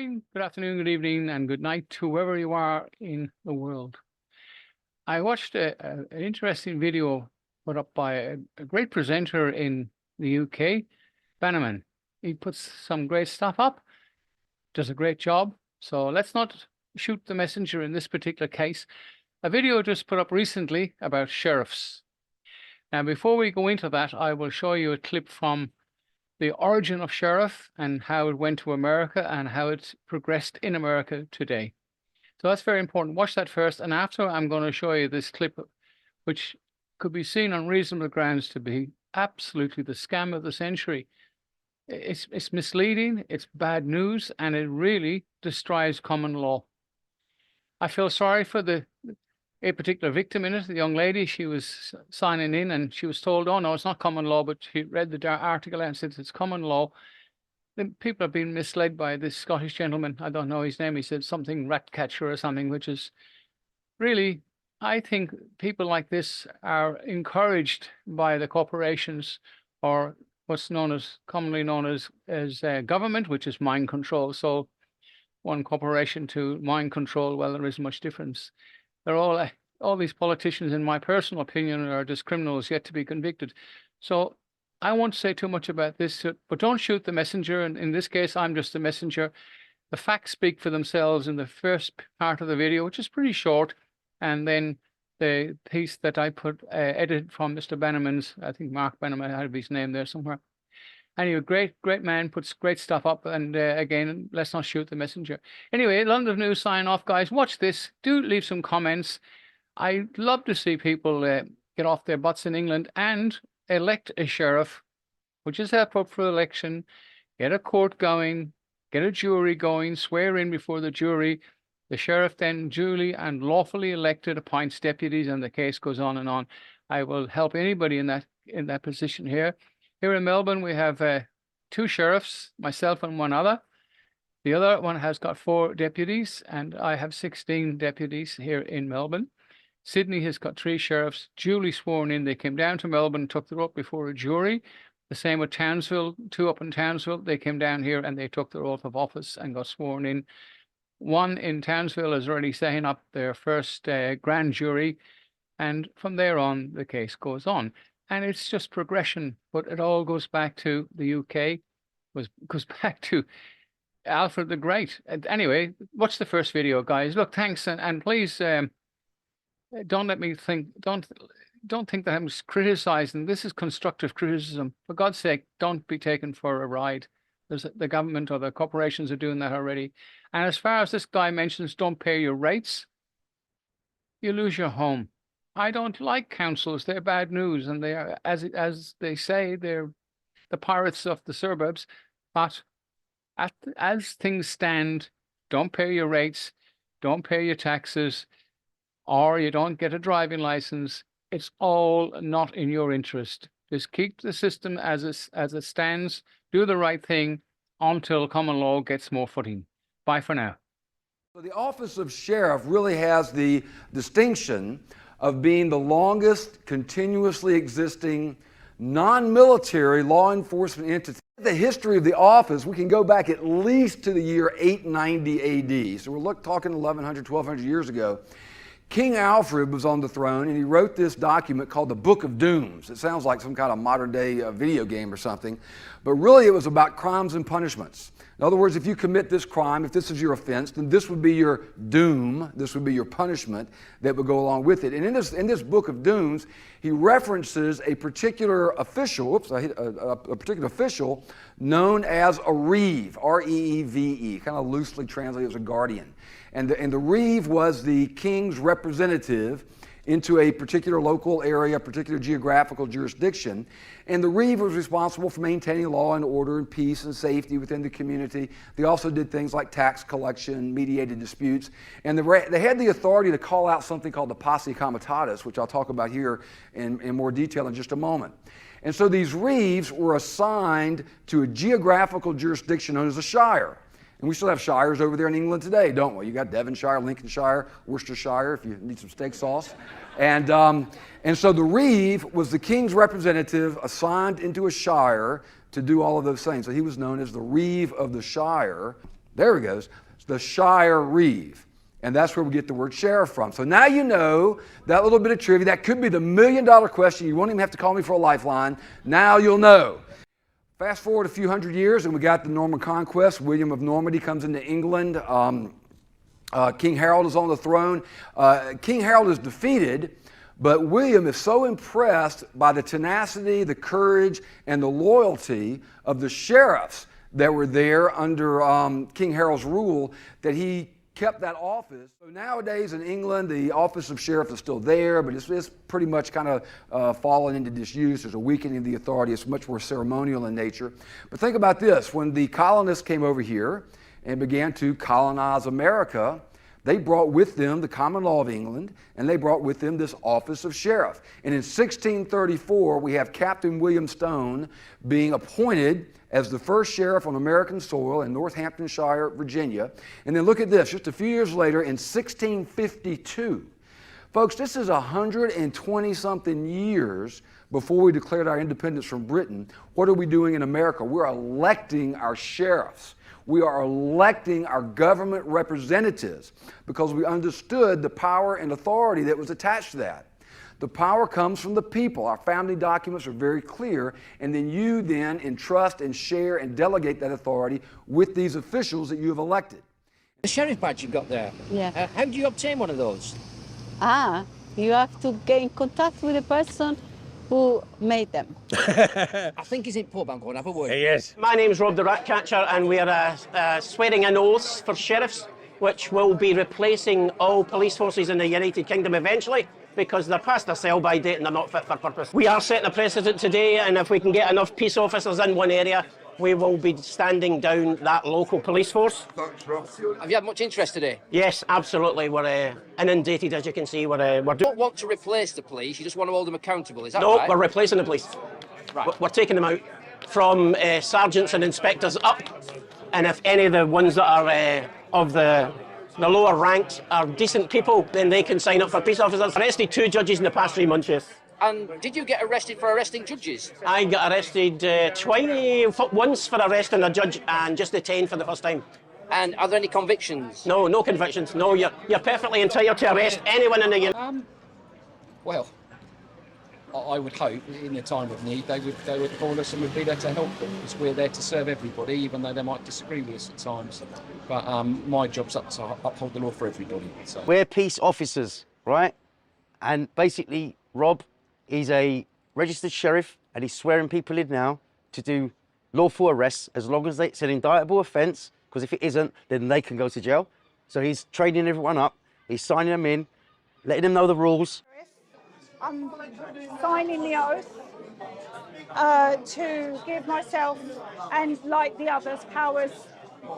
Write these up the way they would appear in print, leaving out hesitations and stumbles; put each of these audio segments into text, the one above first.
morning, good afternoon, good evening, and good night to wherever you are in the world. I watched an interesting video put up by a great presenter in the UK, Bannerman. He puts some great stuff up, does a great job. So let's not shoot the messenger in this particular case. A video just put up recently about sheriffs. Now, before we go into that, I will show you a clip from the origin of sheriff and how it went to America and how it's progressed in America today. So that's very important. Watch that first. And after, I'm going to show you this clip, which could be seen on reasonable grounds to be absolutely the scam of the century. It's misleading, it's bad news, and it really destroys common law. I feel sorry for a particular victim in it, the young lady. She was signing in and she was told, oh no, it's not common law, but she read the article and said it's common law. Then people are being misled by this Scottish gentleman. I don't know his name. He said something Ratcatcher or something, which is really, I think people like this are encouraged by the corporations, or what's commonly known as government, which is mind control. So one corporation to mind control, well, there isn't much difference. They're all these politicians, in my personal opinion, are just criminals yet to be convicted. So I won't say too much about this, but don't shoot the messenger. And in this case, I'm just the messenger. The facts speak for themselves in the first part of the video, which is pretty short. And then the piece that I put edited from Mr. Bannerman's, I think Mark Bannerman, I have his name there somewhere. Anyway, great man, puts great stuff up. And again, let's not shoot the messenger. Anyway, London News sign off, guys. Watch this. Do leave some comments. I'd love to see people get off their butts in England and elect a sheriff, which is up for election, get a court going, get a jury going, swear in before the jury. The sheriff then duly and lawfully elected appoints deputies, and the case goes on and on. I will help anybody in that position here. Here in Melbourne, we have 2 sheriffs, myself and one other. The other one has got 4 deputies, and I have 16 deputies here in Melbourne. Sydney has got 3 sheriffs duly sworn in. They came down to Melbourne, took their oath before a jury. The same with Townsville, 2 up in Townsville. They came down here and they took their oath of office and got sworn in. One in Townsville is already setting up their first grand jury. And from there on, the case goes on. And it's just progression, but it all goes back to the UK, goes back to Alfred the Great. And anyway, watch the first video, guys. Look, thanks, and please don't let me think. Don't think that I'm criticizing. This is constructive criticism. For God's sake, don't be taken for a ride. The government or the corporations are doing that already. And as far as this guy mentions, don't pay your rates, you lose your home. I don't like councils. They're bad news, and they are, as they say, they're the pirates of the suburbs. But as things stand, don't pay your rates, don't pay your taxes, or you don't get a driving license. It's all not in your interest. Just keep the system as it stands. Do the right thing until common law gets more footing. Bye for now. So the office of sheriff really has the distinction of being the longest continuously existing non-military law enforcement entity. The history of the office, we can go back at least to the year 890 AD. So we're talking 1100, 1200 years ago. King Alfred was on the throne, and he wrote this document called the Book of Dooms. It sounds like some kind of modern day video game or something, but really it was about crimes and punishments. In other words, if you commit this crime, if this is your offense, then this would be your doom, this would be your punishment that would go along with it. And in this Book of Dooms, he references a particular official, a particular official known as a reeve, R-E-E-V-E, kind of loosely translated as a guardian. And the reeve was the king's representative into a particular local area, a particular geographical jurisdiction. And the reeve was responsible for maintaining law and order and peace and safety within the community. They also did things like tax collection, mediated disputes. And they had the authority to call out something called the posse comitatus, which I'll talk about here in more detail in just a moment. And so these reeves were assigned to a geographical jurisdiction known as a shire. And we still have shires over there in England today, don't we? You got Devonshire, Lincolnshire, Worcestershire, if you need some steak sauce. And so the reeve was the king's representative assigned into a shire to do all of those things. So he was known as the reeve of the shire. There he goes. The shire reeve. And that's where we get the word sheriff from. So now you know that little bit of trivia. That could be the $1,000,000 question. You won't even have to call me for a lifeline. Now you'll know. Fast forward a few hundred years, and we got the Norman Conquest. William of Normandy comes into England. King Harold is on the throne. King Harold is defeated, but William is so impressed by the tenacity, the courage, and the loyalty of the sheriffs that were there under King Harold's rule that he kept that office. So nowadays in England, the office of sheriff is still there, but it's pretty much kind of fallen into disuse. There's a weakening of the authority. It's much more ceremonial in nature. But think about this. When the colonists came over here and began to colonize America, they brought with them the common law of England, and they brought with them this office of sheriff. And in 1634, we have Captain William Stone being appointed as the first sheriff on American soil in Northamptonshire, Virginia. And then look at this, just a few years later in 1652. Folks, this is 120-something years before we declared our independence from Britain. What are we doing in America? We're electing our sheriffs. We are electing our government representatives because we understood the power and authority that was attached to that. The power comes from the people. Our founding documents are very clear, and then you then entrust and share and delegate that authority with these officials that you have elected. The sheriff badge you've got there. Yeah. How do you obtain one of those? You have to get in contact with the person who made them. I think he's in pub. I'm going to have a word. Yes. My name's Rob the Rat Catcher, and we're swearing in oaths for sheriffs, which will be replacing all police forces in the United Kingdom eventually, because they're past their sell-by date and they're not fit for purpose. We are setting a precedent today, and if we can get enough peace officers in one area, we will be standing down that local police force. Have you had much interest today? Yes, absolutely. We're inundated, as you can see. We're You don't want to replace the police, you just want to hold them accountable, is that No, right? we're replacing the police. Right. We're taking them out from sergeants and inspectors up, and if any of the ones that are of the lower ranks are decent people, then they can sign up for peace officers. Arrested 2 judges in the past 3 months, yes. And did you get arrested for arresting judges? I got arrested once for arresting a judge and just detained for the first time. And are there any convictions? No, no convictions. No, you're perfectly entitled to arrest anyone in the union. Well, I would hope in the time of need they would call us and we'd be there to help them, because we're there to serve everybody, even though they might disagree with us at times. But my job's up to uphold the law for everybody. So. We're peace officers, right? And basically, Rob, he's a registered sheriff and he's swearing people in now to do lawful arrests as long as it's an indictable offence, because if it isn't, then they can go to jail. So he's training everyone up, he's signing them in, letting them know the rules. I'm signing the oath to give myself and, like the others, powers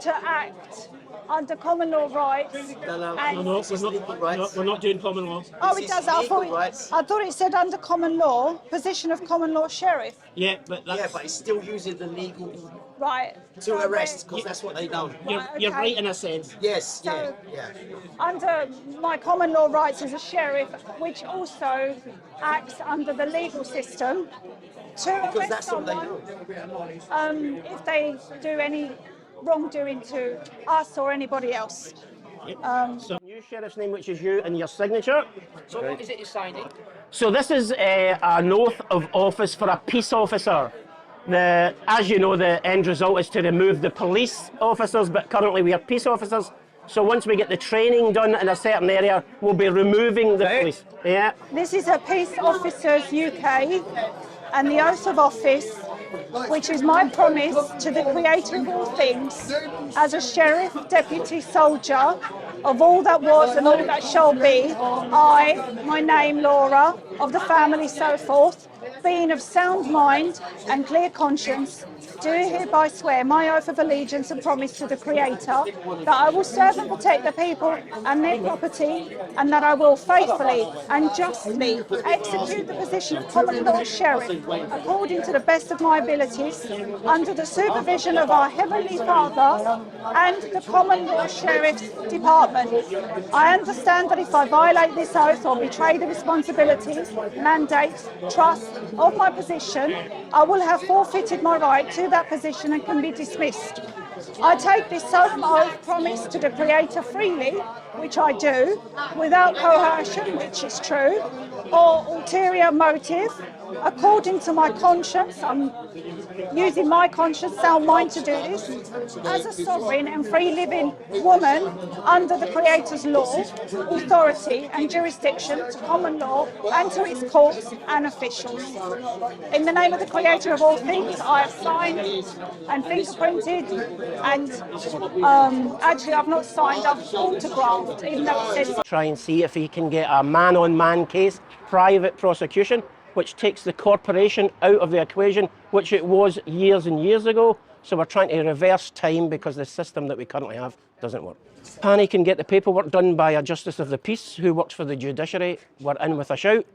to act under common law rights. We're not doing common law. Oh, it does. I thought it said under common law, position of common law sheriff. Yeah, but it's still using the legal Right. to arrest, because that's what they know. you're right in a sense. Yes, So, under my common law rights as a sheriff, which also acts under the legal system, to arrest that's what they someone if they do any wrongdoing to us or anybody else. So new sheriff's name, which is you, and your signature. So what is it you're signing? So this is an oath of office for a peace officer. As you know, the end result is to remove the police officers, but currently we are peace officers. So once we get the training done in a certain area, we'll be removing the police. Yeah. This is a Peace Officers UK, and the oath of office, which is my promise to the Creator of all things, as a sheriff, deputy soldier, of all that was and all that shall be, I, my name Laura, of the family so forth, being of sound mind and clear conscience, do hereby swear my oath of allegiance and promise to the Creator that I will serve and protect the people and their property, and that I will faithfully and justly execute the position of common law sheriff according to the best of my abilities, under the supervision of our Heavenly Father and the Common Law Sheriff's Department. I understand that if I violate this oath or betray the responsibilities, mandate, trust of my position, I will have forfeited my right to that position and can be dismissed. I take this solemn oath promise to the Creator freely, which I do, without coercion, which is true, or ulterior motive, according to my conscience. I'm using my conscience, sound mind to do this, as a sovereign and free living woman under the Creator's law, authority and jurisdiction to common law and to its courts and officials. In the name of the Creator of all things, I have signed and fingerprinted, and actually I've not signed, I've autographed, even though it says... Try and see if he can get a man-on-man case, private prosecution, which takes the corporation out of the equation, which it was years and years ago. So we're trying to reverse time because the system that we currently have doesn't work. Pani can get the paperwork done by a Justice of the Peace who works for the judiciary. We're in with a shout.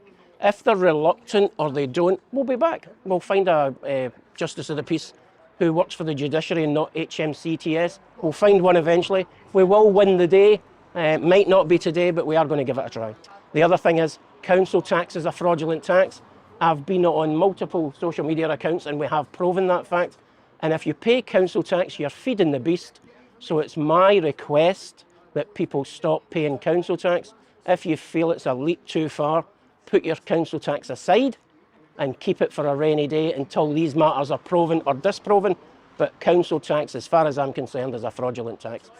If they're reluctant or they don't, we'll be back. We'll find a Justice of the Peace who works for the judiciary and not HMCTS. We'll find one eventually. We will win the day. Might not be today, but we are going to give it a try. The other thing is, council tax is a fraudulent tax. I've been on multiple social media accounts and we have proven that fact. And if you pay council tax, you're feeding the beast. So it's my request that people stop paying council tax. If you feel it's a leap too far, put your council tax aside and keep it for a rainy day until these matters are proven or disproven. But council tax, as far as I'm concerned, is a fraudulent tax.